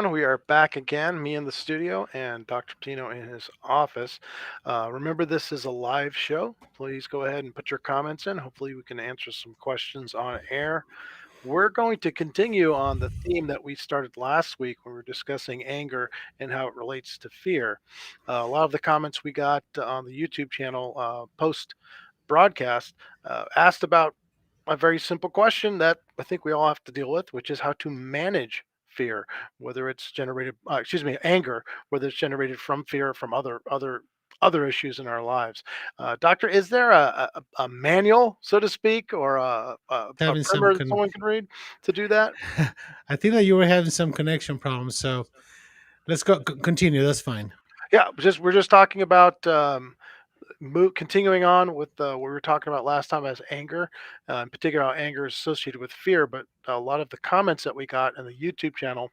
We are back again, me in the studio and Dr. Tino in his office. Remember, this is a live show. Please go ahead and put your comments in. Hopefully, we can answer some questions on air. We're going to continue on the theme that we started last week when we were discussing anger and how it relates to fear. A lot of the comments we got on the YouTube channel post broadcast asked about a very simple question that I think we all have to deal with, which is how to manage fear, whether it's generated, anger, whether it's generated from fear, or from other issues in our lives. Doctor, is there a manual, so to speak, or a Having some primer that someone can read to do that? I think that you were having some connection problems, so let's continue. That's fine. Yeah, just we're just talking about continuing on with what we were talking about last time as anger, in particular how anger is associated with fear. But a lot of the comments that we got in the YouTube channel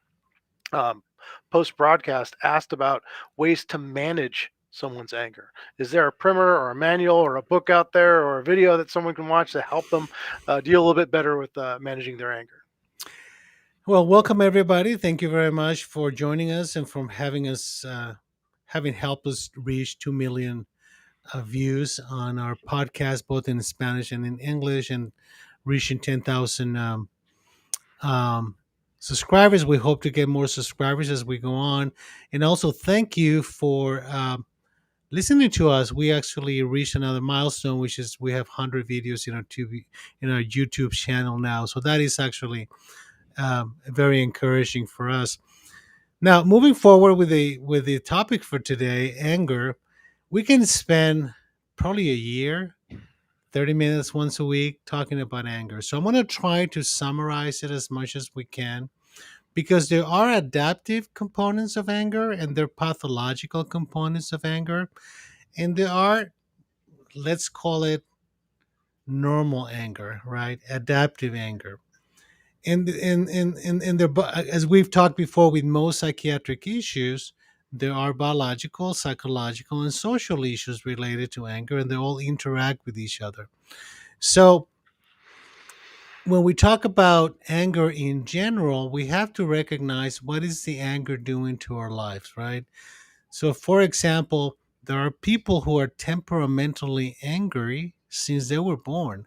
um, post broadcast asked about ways to manage someone's anger. Is there a primer or a manual or a book out there or a video that someone can watch to help them deal a little bit better with managing their anger? Well, welcome everybody. Thank you very much for joining us and for having helped us reach 2 million views on our podcast, both in Spanish and in English, and reaching 10,000 um, subscribers. We hope to get more subscribers as we go on, and also thank you for listening to us. We actually reached another milestone, which is we have 100 videos in our YouTube channel now. So that is actually very encouraging for us. Now, moving forward with the topic for today, anger, we can spend probably a year, 30 minutes once a week talking about anger. So I'm going to try to summarize it as much as we can because there are adaptive components of anger and there are pathological components of anger, and there are, let's call it, normal anger, right? Adaptive anger. And there, as we've talked before, with most psychiatric issues, there are biological, psychological, and social issues related to anger, and they all interact with each other. So when we talk about anger in general, we have to recognize what is the anger doing to our lives, right? So, for example, there are people who are temperamentally angry since they were born.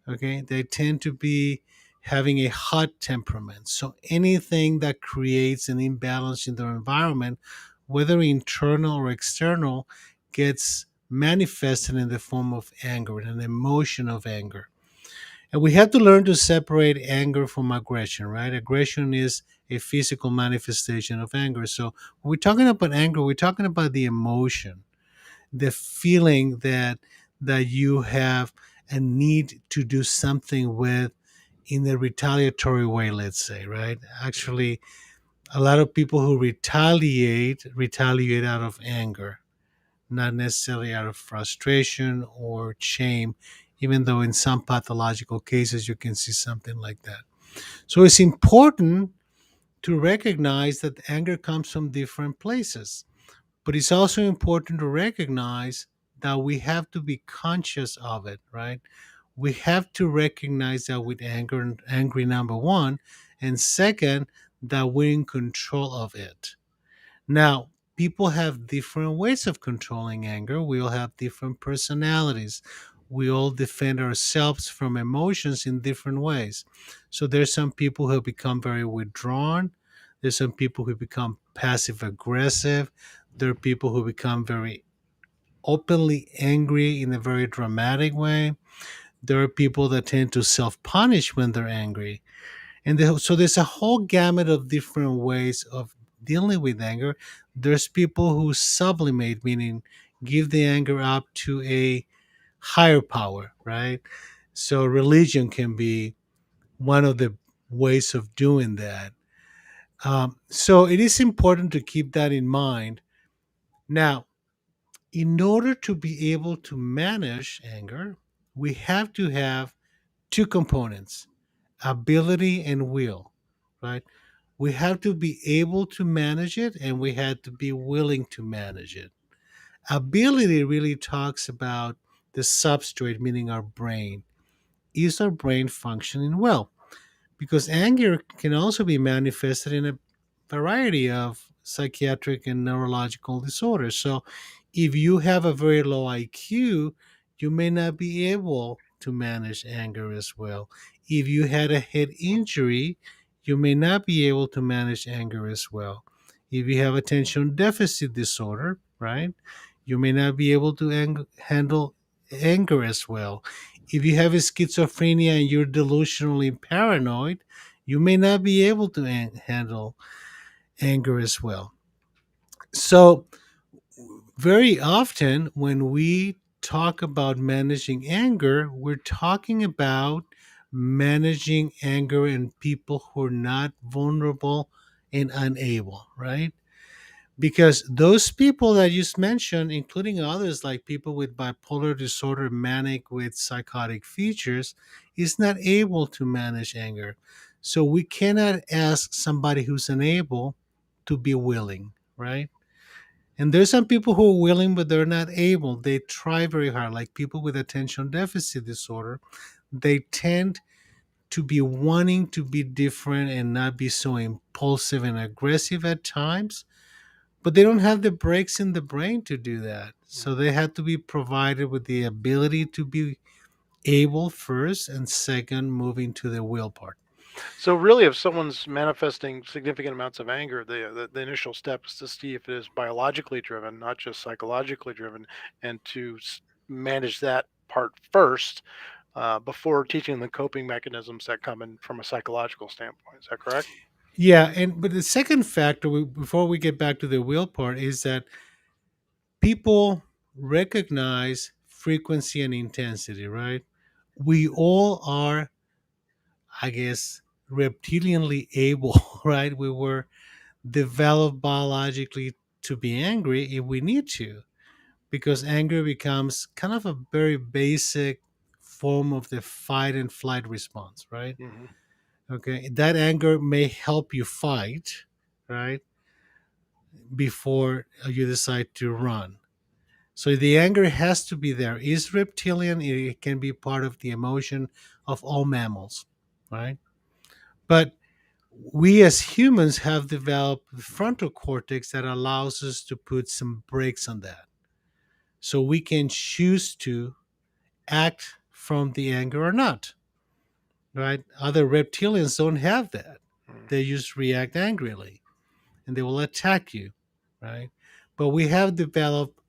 Okay, they tend to be having a hot temperament. So anything that creates an imbalance in their environment, whether internal or external, gets manifested in the form of anger, an emotion of anger. And we have to learn to separate anger from aggression, right? Aggression is a physical manifestation of anger. So when we're talking about anger, we're talking about the emotion, the feeling that you have a need to do something with in a retaliatory way, let's say, right? Actually, a lot of people who retaliate out of anger, not necessarily out of frustration or shame, even though in some pathological cases you can see something like that. So it's important to recognize that anger comes from different places. But it's also important to recognize that we have to be conscious of it, right? We have to recognize that with anger, angry, number one, and second, that we're in control of it. Now, people have different ways of controlling anger. We all have different personalities. We all defend ourselves from emotions in different ways. So there's some people who become very withdrawn. There's some people who become passive aggressive. There are people who become very openly angry in a very dramatic way. There are people that tend to self punish when they're angry. So there's a whole gamut of different ways of dealing with anger. There's people who sublimate, meaning give the anger up to a higher power, right? So religion can be one of the ways of doing that. So it is important to keep that in mind. Now, in order to be able to manage anger, we have to have two components: ability and will, right? We have to be able to manage it and we have to be willing to manage it. Ability really talks about the substrate, meaning our brain. Is our brain functioning well? Because anger can also be manifested in a variety of psychiatric and neurological disorders. So, if you have a very low IQ, you may not be able to manage anger as well. If you had a head injury, you may not be able to manage anger as well. If you have attention deficit disorder, right, you may not be able to handle anger as well. If you have a schizophrenia and you're delusionally paranoid, you may not be able to handle anger as well. So, very often when we talk about managing anger, we're talking about managing anger in people who are not vulnerable and unable, right? Because those people that you just mentioned, including others like people with bipolar disorder, manic with psychotic features, is not able to manage anger. So we cannot ask somebody who's unable to be willing, right? And there's some people who are willing, but they're not able. They try very hard, like people with attention deficit disorder. They tend to be wanting to be different and not be so impulsive and aggressive at times, but they don't have the breaks in the brain to do that. So they have to be provided with the ability to be able first, and second, moving to the will part. So really, if someone's manifesting significant amounts of anger, the initial step is to see if it is biologically driven, not just psychologically driven, and to manage that part first before teaching the coping mechanisms that come in from a psychological standpoint. Is that correct? Yeah, and but the second factor, before we get back to the will part, is that people recognize frequency and intensity, right? We all are, I guess, reptilianly able, right? We were developed biologically to be angry if we need to, because anger becomes kind of a very basic form of the fight and flight response, right? Hmm. Okay, that anger may help you fight, right, before you decide to run. So the anger has to be there. It's reptilian. It can be part of the emotion of all mammals, right? But we as humans have developed the frontal cortex that allows us to put some brakes on that. So we can choose to act from the anger or not, right? Other reptilians don't have that. They just react angrily and they will attack you, right? But we have developed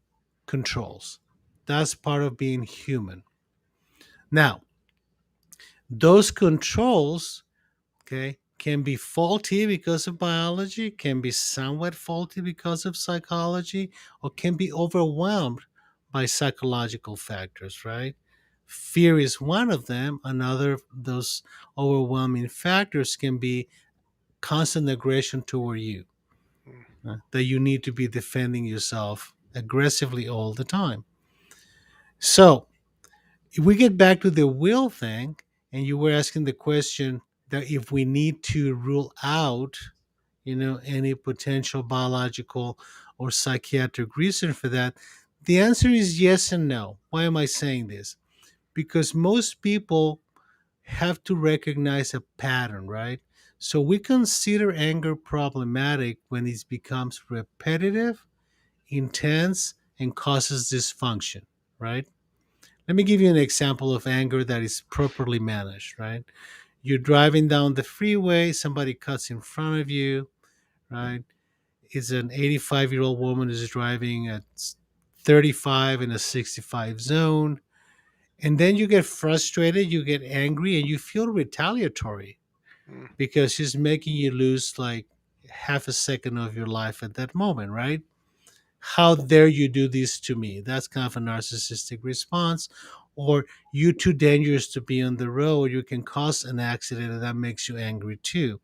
controls. That's part of being human. Now, those controls, okay, can be faulty because of biology, can be somewhat faulty because of psychology, or can be overwhelmed by psychological factors, right? Fear is one of them. Another of those overwhelming factors can be constant aggression toward you, that you need to be defending yourself aggressively all the time. So, if we get back to the will thing, and you were asking the question that if we need to rule out, any potential biological or psychiatric reason for that, the answer is yes and no. Why am I saying this? Because most people have to recognize a pattern, right? So we consider anger problematic when it becomes repetitive, intense, and causes dysfunction, right? Let me give you an example of anger that is properly managed, right? You're driving down the freeway, somebody cuts in front of you, right? It's an 85-year-old woman who's driving at 35 in a 65 zone. And then you get frustrated, you get angry, and you feel retaliatory Hmm. because she's making you lose like half a second of your life at that moment, right? How dare you do this to me? That's kind of a narcissistic response. Or you're too dangerous to be on the road. You can cause an accident and that makes you angry too.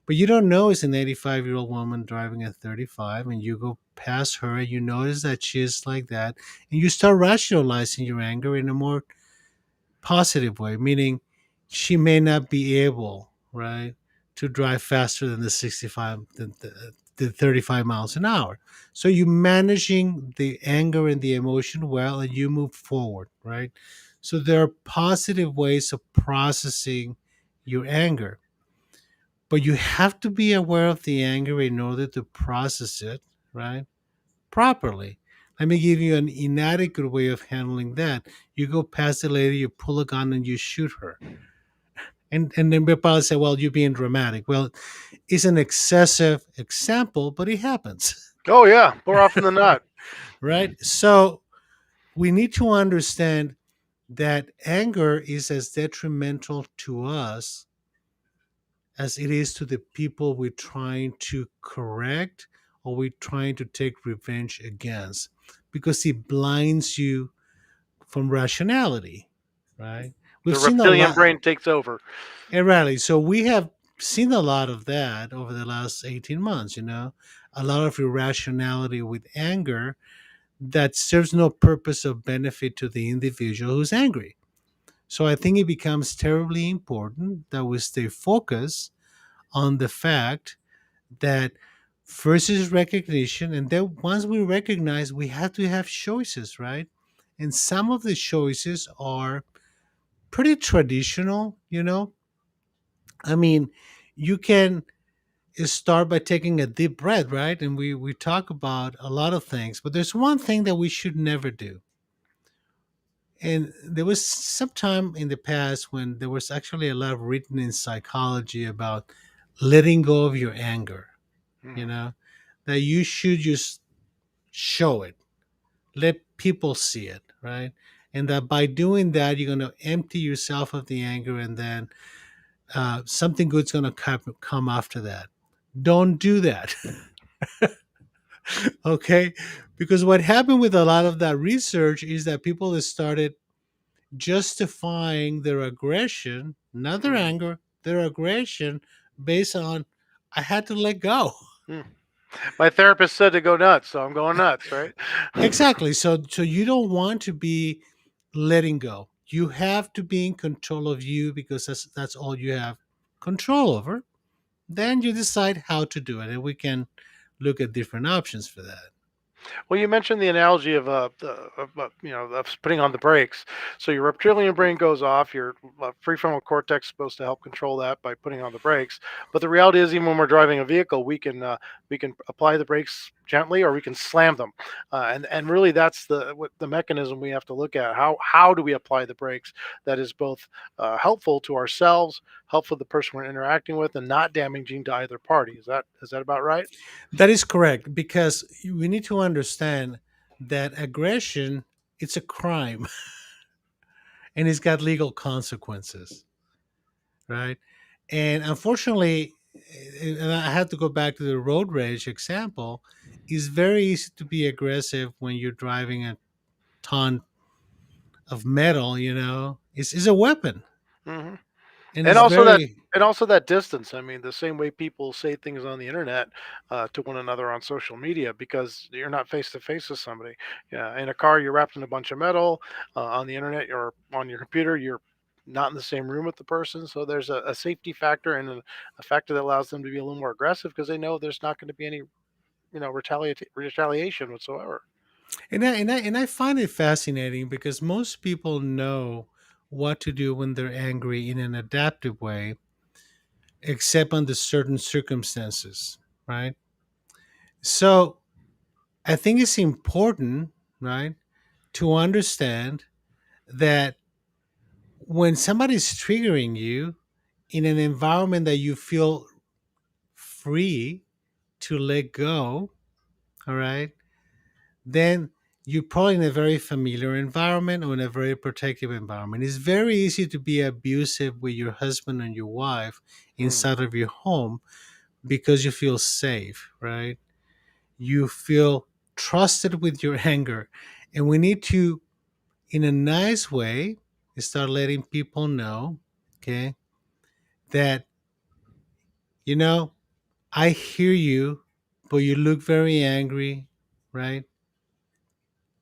But you don't know it's an 85-year-old woman driving at 35, and you go past her and you notice that she's like that. And you start rationalizing your anger in a more positive way, meaning she may not be able, right, to drive faster than the 65, the 35 miles an hour. So you're managing the anger and the emotion well, and you move forward, right? So there are positive ways of processing your anger. But you have to be aware of the anger in order to process it, right? Properly. Let me give you an inadequate way of handling that. You go past the lady, you pull a gun, and you shoot her. And then people probably say, well, you're being dramatic. Well, it's an excessive example, but it happens, Oh yeah, more often than not. right? So we need to understand that anger is as detrimental to us as it is to the people we're trying to correct or we're trying to take revenge against, because it blinds you from rationality, right? We've The seen a reptilian lot, brain takes over. and rarely. So we have seen a lot of that over the last 18 months, a lot of irrationality with anger that serves no purpose of benefit to the individual who's angry. So I think it becomes terribly important that we stay focused on the fact that first is recognition, and then once we recognize, we have to have choices, right? And some of the choices are pretty traditional. I mean, you can start by taking a deep breath, right? And we talk about a lot of things, but there's one thing that we should never do. And there was some time in the past when there was actually a lot written in psychology about letting go of your anger, you Hmm. know, that you should just show it, let people see it, right? And that by doing that, you're going to empty yourself of the anger, and then something good's going to come after that. Don't do that. Okay, because what happened with a lot of that research is that people that started justifying their aggression, not their Hmm. anger, their aggression, based on I had to let go. Hmm. My therapist said to go nuts, so I'm going nuts, right? Exactly. So you don't want to be letting go. You have to be in control of you, because that's all you have control over. Then you decide how to do it, and we can look at different options for that. Well, you mentioned the analogy of of putting on the brakes. So your reptilian brain goes off. Your prefrontal cortex is supposed to help control that by putting on the brakes. But the reality is, even when we're driving a vehicle, we can apply the brakes gently, or we can slam them. And really, that's the mechanism we have to look at. How do we apply the brakes that is both helpful to ourselves, helpful to the person we're interacting with, and not damaging to either party? Is that about right? That is correct, because we need to understand that aggression, it's a crime, and it's got legal consequences, right? And unfortunately, and I have to go back to the road rage example, it's very easy to be aggressive when you're driving a ton of metal, it's a weapon, Hmm. and And it's also that very. and also that distance. I mean, the same way people say things on the internet to one another on social media, because you're not face to face with somebody. Yeah, in a car, you're wrapped in a bunch of metal. On the internet, you're on your computer. You're not in the same room with the person, so there's a safety factor and a factor that allows them to be a little more aggressive because they know there's not going to be any retaliation whatsoever. And I find it fascinating, because most people know what to do when they're angry in an adaptive way, except under certain circumstances, right? So I think it's important, right, to understand that when somebody's triggering you in an environment that you feel free to let go, all right, then you're probably in a very familiar environment or in a very protective environment. It's very easy to be abusive with your husband and your wife Hmm. inside of your home, because you feel safe, right? You feel trusted with your anger. And we need to, in a nice way, start letting people know, okay, that, you know, I hear you, but you look very angry, right?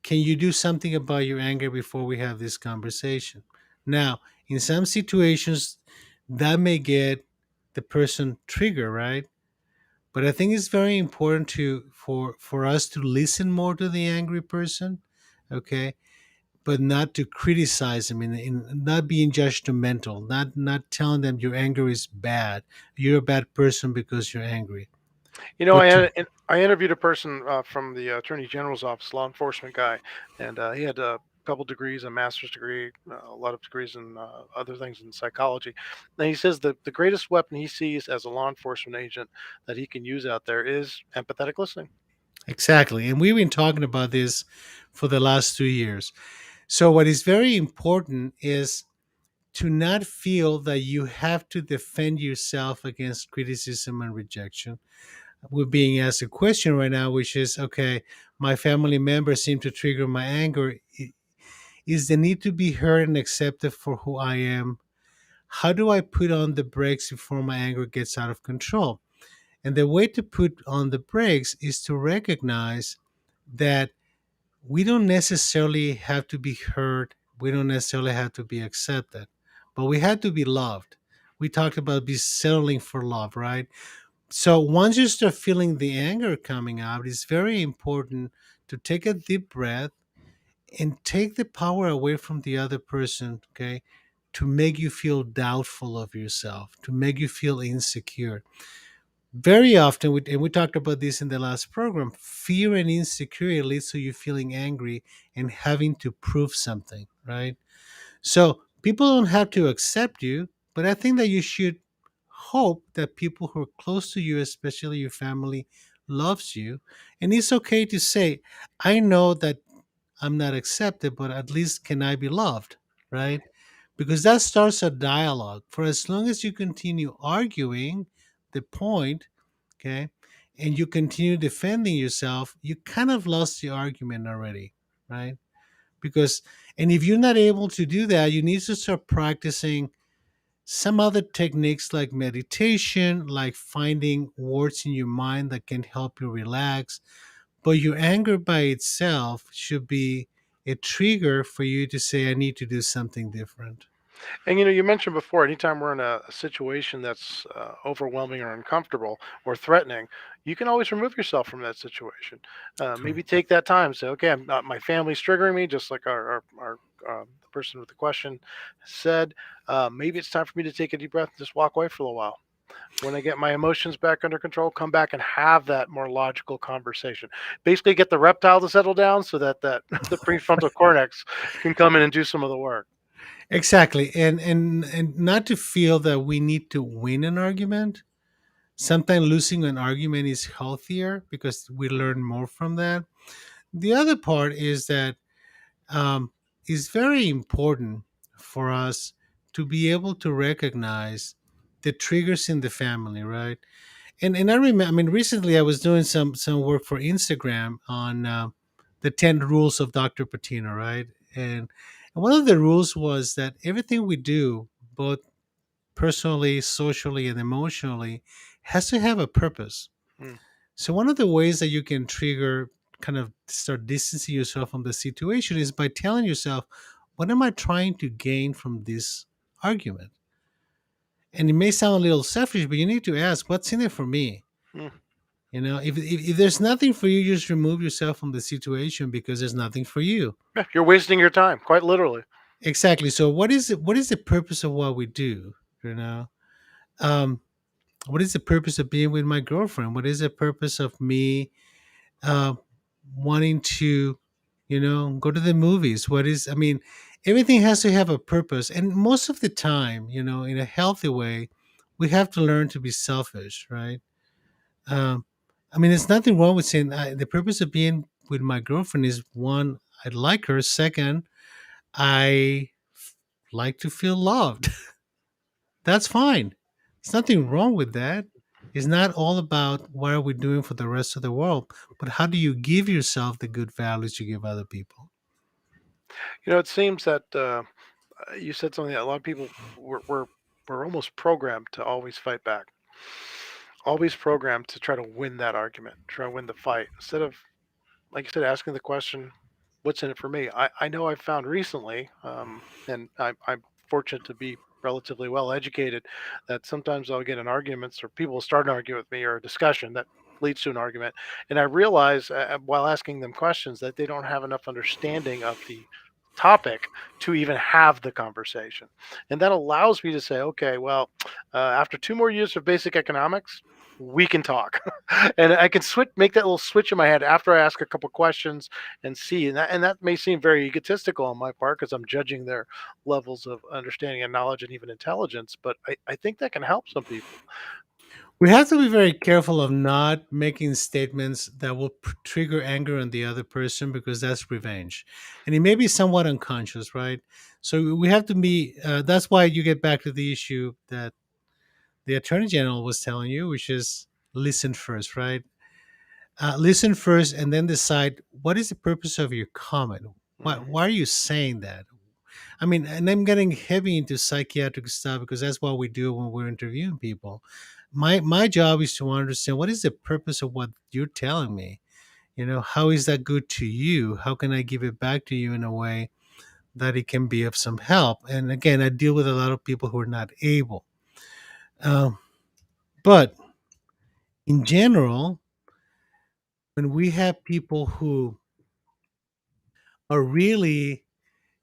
Can you do something about your anger before we have this conversation? Now, in some situations, that may get the person triggered, right? But I think it's very important for us to listen more to the angry person, okay? but not to criticize them, in not being judgmental, not telling them your anger is bad, you're a bad person because you're angry, You know, but to I interviewed a person from the Attorney General's office, law enforcement guy, and he had a couple degrees, a master's degree, a lot of degrees in other things in psychology. And he says the greatest weapon he sees as a law enforcement agent that he can use out there is empathetic listening. exactly, and we've been talking about this for the last 2 years. So what is very important is to not feel that you have to defend yourself against criticism and rejection. We're being asked a question right now, which is, okay, my family members seem to trigger my anger. Is the need to be heard and accepted for who I am? How do I put on the brakes before my anger gets out of control? And the way to put on the brakes is to recognize that we don't necessarily have to be heard, we don't necessarily have to be accepted, but we have to be loved. We talked about be settling for love, right? So once you start feeling the anger coming out, it's very important to take a deep breath and take the power away from the other person, okay? To make you feel doubtful of yourself, to make you feel insecure. Very often, and we talked about this in the last program, fear and insecurity leads to you feeling angry and having to prove something, right? So people don't have to accept you, but I think that you should hope that people who are close to you, especially your family, loves you. And it's okay to say, I know that I'm not accepted, but at least can I be loved, right? Because that starts a dialogue. For as long as you continue arguing the point, okay, and you continue defending yourself, you kind of lost the argument already, right? Because, and if you're not able to do that, you need to start practicing some other techniques like meditation, like finding words in your mind that can help you relax. But your anger by itself should be a trigger for you to say, I need to do something different. And you know, you mentioned before, anytime we're in a situation that's overwhelming or uncomfortable or threatening, you can always remove yourself from that situation. Maybe Correct. take that time. Say, okay, I'm not, my family's triggering me, just like our the person with the question said. Maybe it's time for me to take a deep breath and just walk away for a little while. When I get my emotions back under control, come back and have that more logical conversation. Basically, get the reptile to settle down so that the prefrontal cortex can come in and do some of the work. Exactly. And not to feel that we need to win an argument. Sometimes losing an argument is healthier because we learn more from that. The other part is that it's very important for us to be able to recognize the triggers in the family, right? And I remember, I mean, recently I was doing some work for Instagram on the 10 rules of Dr. Patino, right? And one of the rules was that everything we do, both personally, socially, and emotionally, has to have a purpose. Hmm. So one of the ways that you can trigger, kind of start distancing yourself from the situation, is by telling yourself, what am I trying to gain from this argument? And it may sound a little selfish, but you need to ask, what's in it for me? Hmm. You know, if there's nothing for you, you just remove yourself from the situation because there's nothing for you. Yeah, you're wasting your time, quite literally. Exactly. So what is it? What is the purpose of what we do? You know, um, what is the purpose of being with my girlfriend? What is the purpose of me uh, wanting to, go to the movies? What is? I mean, everything has to have a purpose, and most of the time, in a healthy way, we have to learn to be selfish, right? Um, I mean, there's nothing wrong with saying the purpose of being with my girlfriend is one, I like her. Second, I like to feel loved. That's fine. There's nothing wrong with that. It's not all about what are we doing for the rest of the world, but how do you give yourself the good values you give other people? You know, it seems that you said something that a lot of people were almost programmed to always fight back, always programmed to try to win that argument, try to win the fight, instead of, like you said, asking the question, "What's in it for me?" I know I've found recently, and I'm fortunate to be relatively well educated, that sometimes I'll get in arguments or people will start an argument with me or a discussion that leads to an argument, and I realize while asking them questions that they don't have enough understanding of the topic to even have the conversation. And that allows me to say, okay, well, after 2 more years of basic economics, we can talk. And I can make that little switch in my head after I ask a couple questions and see. And that may seem very egotistical on my part because I'm judging their levels of understanding and knowledge and even intelligence. But I think that can help some people. We have to be very careful of not making statements that will trigger anger on the other person, because that's revenge, and it may be somewhat unconscious, right? So we have to be. That's why you get back to the issue that the attorney general was telling you, which is listen first, right? Listen first, and then decide what is the purpose of your comment. Hmm. Why are you saying that? I mean, and I'm getting heavy into psychiatric stuff because that's what we do when we're interviewing people. My job is to understand what is the purpose of what you're telling me. You know, how is that good to you? How can I give it back to you in a way that it can be of some help? And again, I deal with a lot of people who are not able. Um, but in general, when we have people who are really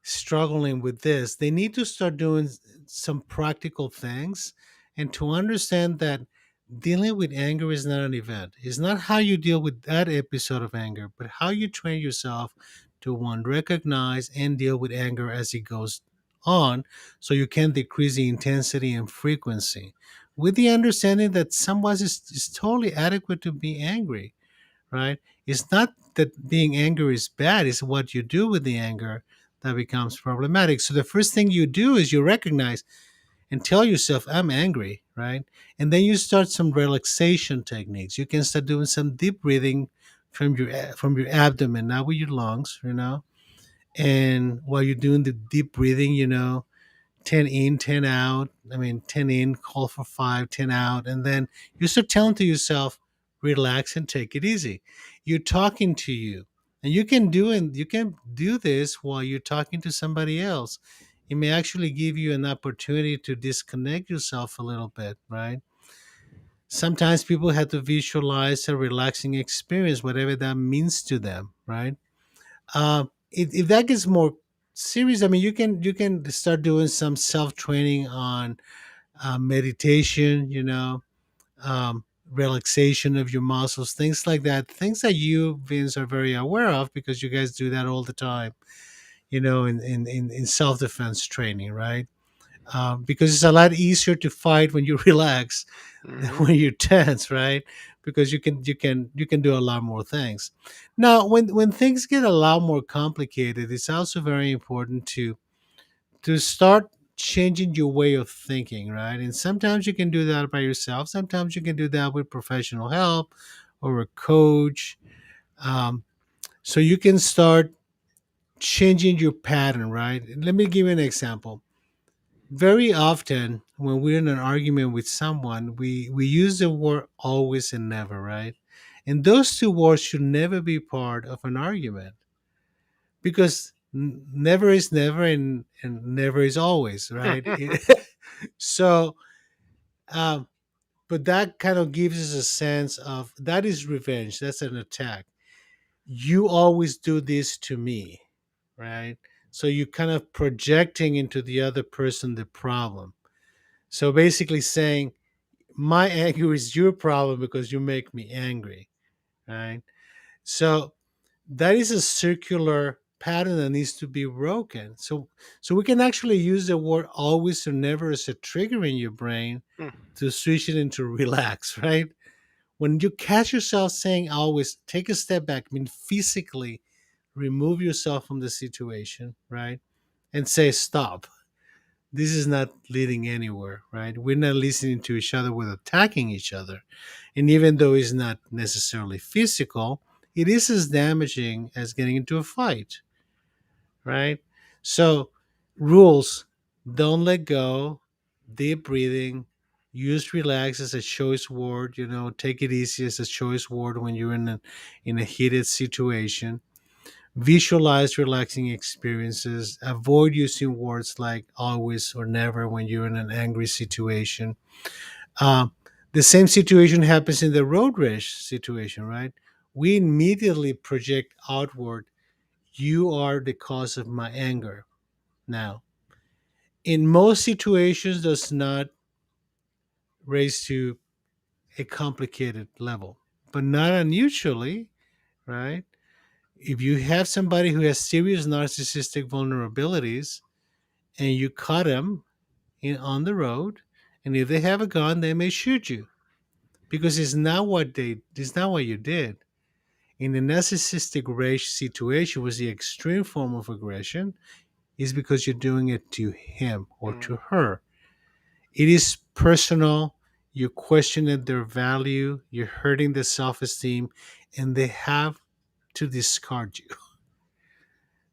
struggling with this, they need to start doing some practical things and to understand that dealing with anger is not an event. It's not how you deal with that episode of anger, but how you train yourself to one, recognize and deal with anger as it goes on so you can decrease the intensity and frequency with the understanding that someone is totally adequate to be angry, right? It's not that being angry is bad, it's what you do with the anger that becomes problematic. So the first thing you do is you recognize and tell yourself, I'm angry, right? And then you start some relaxation techniques. You can start doing some deep breathing from your abdomen, not with your lungs, you know. And while you're doing the deep breathing, you know, 10 in, 10 out. I mean, 10 in, call for 5, 10 out. And then you start telling to yourself, relax and take it easy. You're talking to you. And you can do this while you're talking to somebody else. It may actually give you an opportunity to disconnect yourself a little bit, right? Sometimes people have to visualize a relaxing experience, whatever that means to them, right? If that gets more serious, I mean, you can start doing some self training on meditation, you know, relaxation of your muscles, things like that. Things that you, Vince, are very aware of because you guys do that all the time, you know, in self defense training, right? Because it's a lot easier to fight when you relax than Hmm. when you're tense, right? Because you can do a lot more things. Now, when things get a lot more complicated, it's also very important to start changing your way of thinking, right? And sometimes you can do that by yourself. Sometimes you can do that with professional help or a coach. Um, so you can start changing your pattern, right? Let me give you an example. Very often, when we're in an argument with someone, we use the word always and never, right? And those two words should never be part of an argument because never is never and never is always, right? So, um, but that kind of gives us a sense of that is revenge. That's an attack. You always do this to me, right? So you kind of projecting into the other person the problem. So basically saying, my anger is your problem because you make me angry, right? So that is a circular pattern that needs to be broken. So we can actually use the word always or never as a trigger in your brain to switch it into relax, right? When you catch yourself saying always, take a step back. I mean, physically remove yourself from the situation, right? And say, stop. This is not leading anywhere, right? We're not listening to each other, we're attacking each other. And even though it's not necessarily physical, it is as damaging as getting into a fight, right? So, rules: don't let go, deep breathing, use relax as a choice word, you know, take it easy as a choice word when you're in a heated situation. Visualize relaxing experiences. Avoid using words like always or never when you're in an angry situation. Um, the same situation happens in the road rash situation, right? We immediately project outward You are the cause of my anger. Now, in most situations, does not raise to a complicated level, but not unusually, right? If you have somebody who has serious narcissistic vulnerabilities and you cut them on the road, and if they have a gun, they may shoot you because it's not what you did. In the narcissistic rage situation, was the extreme form of aggression, is because you're doing it to him or Mm, to her. It is personal. You're questioning their value. You're hurting their self-esteem, and they have to discard you.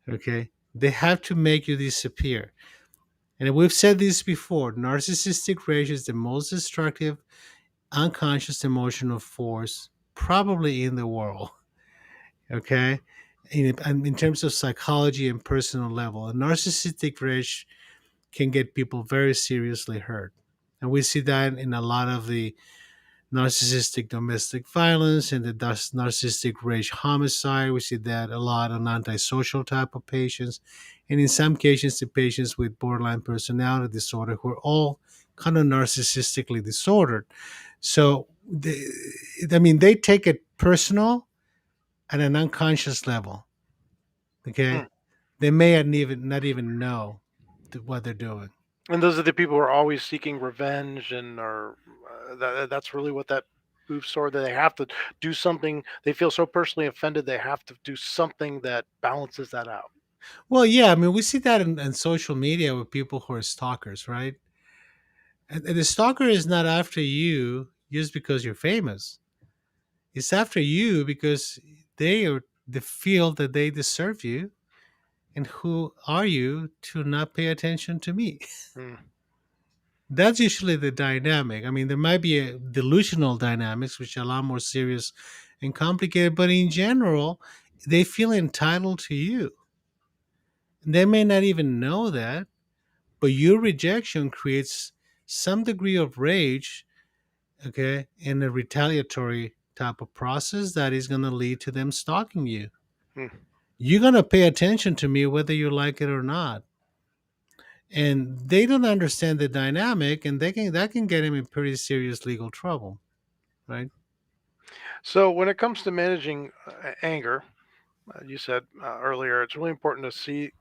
Okay, they have to make you disappear. And we've said this before. Narcissistic rage is the most destructive, unconscious emotional force probably in the world. Okay, in terms of psychology and personal level, a narcissistic rage can get people very seriously hurt. And we see that in a lot of the narcissistic domestic violence and the narcissistic rage homicide. We see that a lot on antisocial type of patients. And in some cases, the patients with borderline personality disorder who are all kind of narcissistically disordered. So, they take it personal at an unconscious level. Okay. mm. They may not even know what they're doing. And those are the people who are always seeking revenge, and are that's really what that moves toward. That they have to do something. They feel so personally offended, they have to do something that balances that out. Well, yeah, we see that in social media with people who are stalkers, right? And the stalker is not after you just because you're famous. It's after you because they feel that they deserve you. And who are you to not pay attention to me? Mm. That's usually the dynamic. There might be a delusional dynamics, which are a lot more serious and complicated, but in general, they feel entitled to you. They may not even know that, but your rejection creates some degree of rage, okay, in a retaliatory type of process that is going to lead to them stalking you. Mm. You're going to pay attention to me whether you like it or not. And they don't understand the dynamic, and that can get them in pretty serious legal trouble, right? So when it comes to managing anger, you said earlier, it's really important to see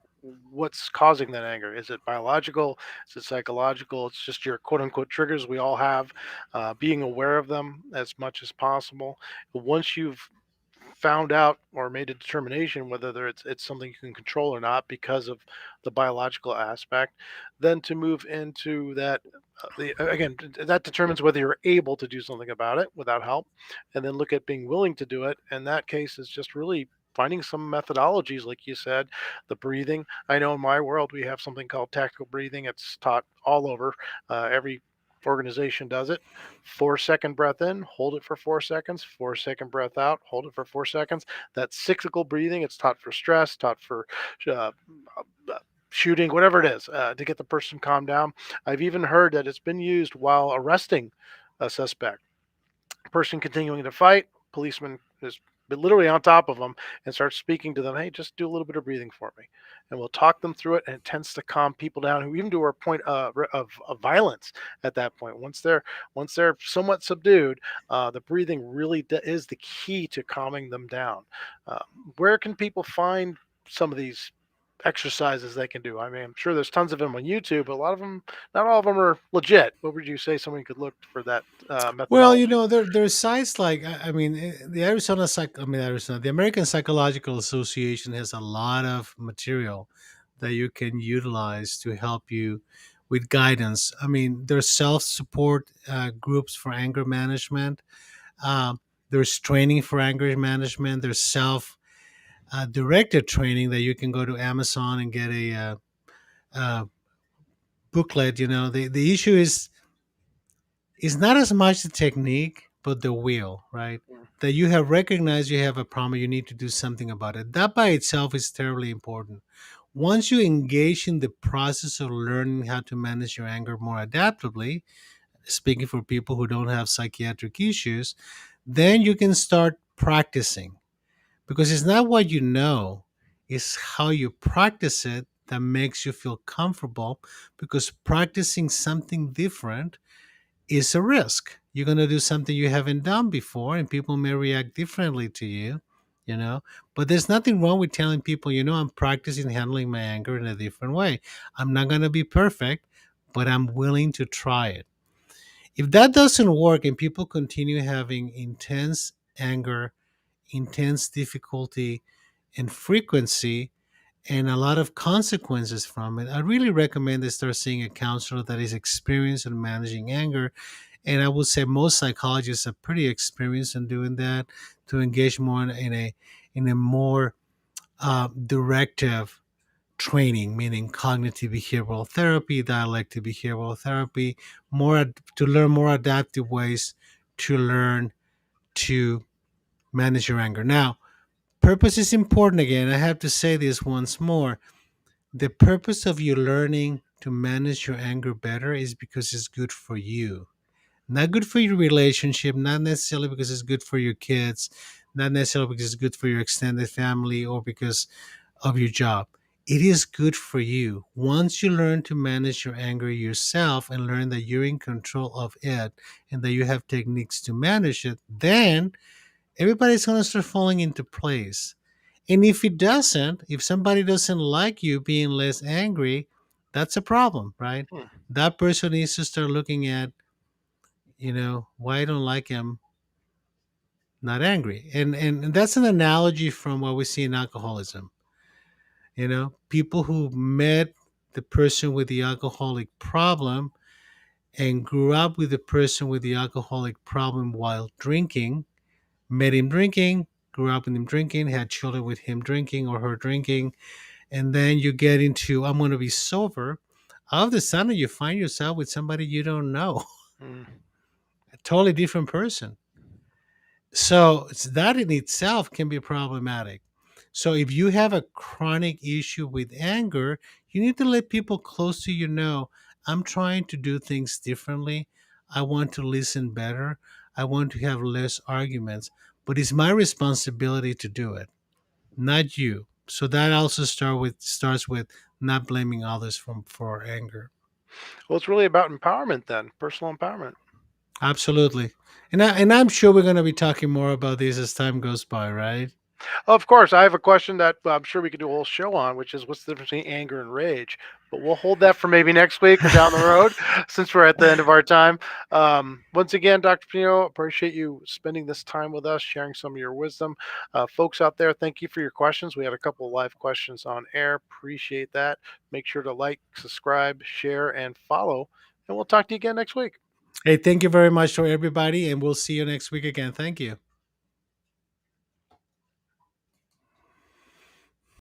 what's causing that anger. Is it biological? Is it psychological? It's just your quote unquote triggers we all have. Being aware of them as much as possible. Once you've found out or made a determination whether it's something you can control or not because of the biological aspect, then to move into that, again, that determines whether you're able to do something about it without help, and then look at being willing to do it. In that case, is just really finding some methodologies, like you said, the breathing. I know in my world we have something called tactical breathing. It's taught all over. Every organization does it. 4 second breath in, hold it for 4 seconds, 4 second breath out, hold it for 4 seconds. That's cyclical breathing. It's taught for stress, taught for uh, uh, shooting, whatever it is, to get the person calmed down. I've even heard that it's been used while arresting a suspect. Person continuing to fight, policeman is literally on top of them and starts speaking to them. Hey, just do a little bit of breathing for me, and we'll talk them through it. And it tends to calm people down who even to a point of violence at that point. Once they're somewhat subdued, the breathing really is the key to calming them down. Uh, where can people find some of these exercises they can do? I mean, I'm sure there's tons of them on YouTube, but a lot of them, not all of them are legit. What would you say someone could look for that Well, methodology? there's sites like the the American Psychological Association has a lot of material that you can utilize to help you with guidance. There's self support groups for anger management. Um, there's training for anger management. There's self directed training that you can go to Amazon and get a uh, booklet. The issue is it's not as much the technique, but the will, right? Mm, That you have recognized you have a problem, you need to do something about it. That by itself is terribly important. Once you engage in the process of learning how to manage your anger more adaptively, speaking for people who don't have psychiatric issues, then you can start practicing because it's not what you know, It's how you practice it that makes you feel comfortable, because practicing something different is a risk. You're going to do something you haven't done before, and people may react differently to you, you know. But there's nothing wrong with telling people, I'm practicing handling my anger in a different way. I'm not going to be perfect, but I'm willing to try it. If that doesn't work and people continue having intense anger, intense difficulty, and frequency, and a lot of consequences from it, I really recommend they start seeing a counselor that is experienced in managing anger. And I would say most psychologists are pretty experienced in doing that, to engage more in a more directive training, meaning cognitive behavioral therapy, dialectic behavioral therapy, to learn more adaptive ways to learn to manage your anger. Now, purpose is important again. I have to say this once more. The purpose of you learning to manage your anger better is because it's good for you. Not good for your relationship, not necessarily because it's good for your kids, not necessarily because it's good for your extended family or because of your job. It is good for you. Once you learn to manage your anger yourself and learn that you're in control of it and that you have techniques to manage it, then everybody's going to start falling into place. And if it doesn't, if somebody doesn't like you being less angry, that's a problem, right? Hmm. That person needs to start looking at, why I don't like him not angry. And that's an analogy from what we see in alcoholism. People who met the person with the alcoholic problem and grew up with the person with the alcoholic problem while drinking, met him drinking, grew up with him drinking, had children with him drinking or her drinking, and then you get into I'm going to be sober. All of a sudden, you find yourself with somebody you don't know, Hmm. a totally different person. So that in itself can be problematic. So if you have a chronic issue with anger, you need to let people close to you know, I'm trying to do things differently. I want to listen better. I want to have less arguments, but it's my responsibility to do it, not you. So that also starts with not blaming others for anger. Well, it's really about empowerment then, personal empowerment. Absolutely. And I'm sure we're going to be talking more about this as time goes by, right? Of course, I have a question that I'm sure we could do a whole show on, which is what's the difference between anger and rage? But we'll hold that for maybe next week or down the road, since we're at the end of our time. Once again, Dr. Pino, appreciate you spending this time with us, sharing some of your wisdom. Folks out there, thank you for your questions. We had a couple of live questions on air. Appreciate that. Make sure to like, subscribe, share, and follow. And we'll talk to you again next week. Hey, thank you very much to everybody, and we'll see you next week again. Thank you.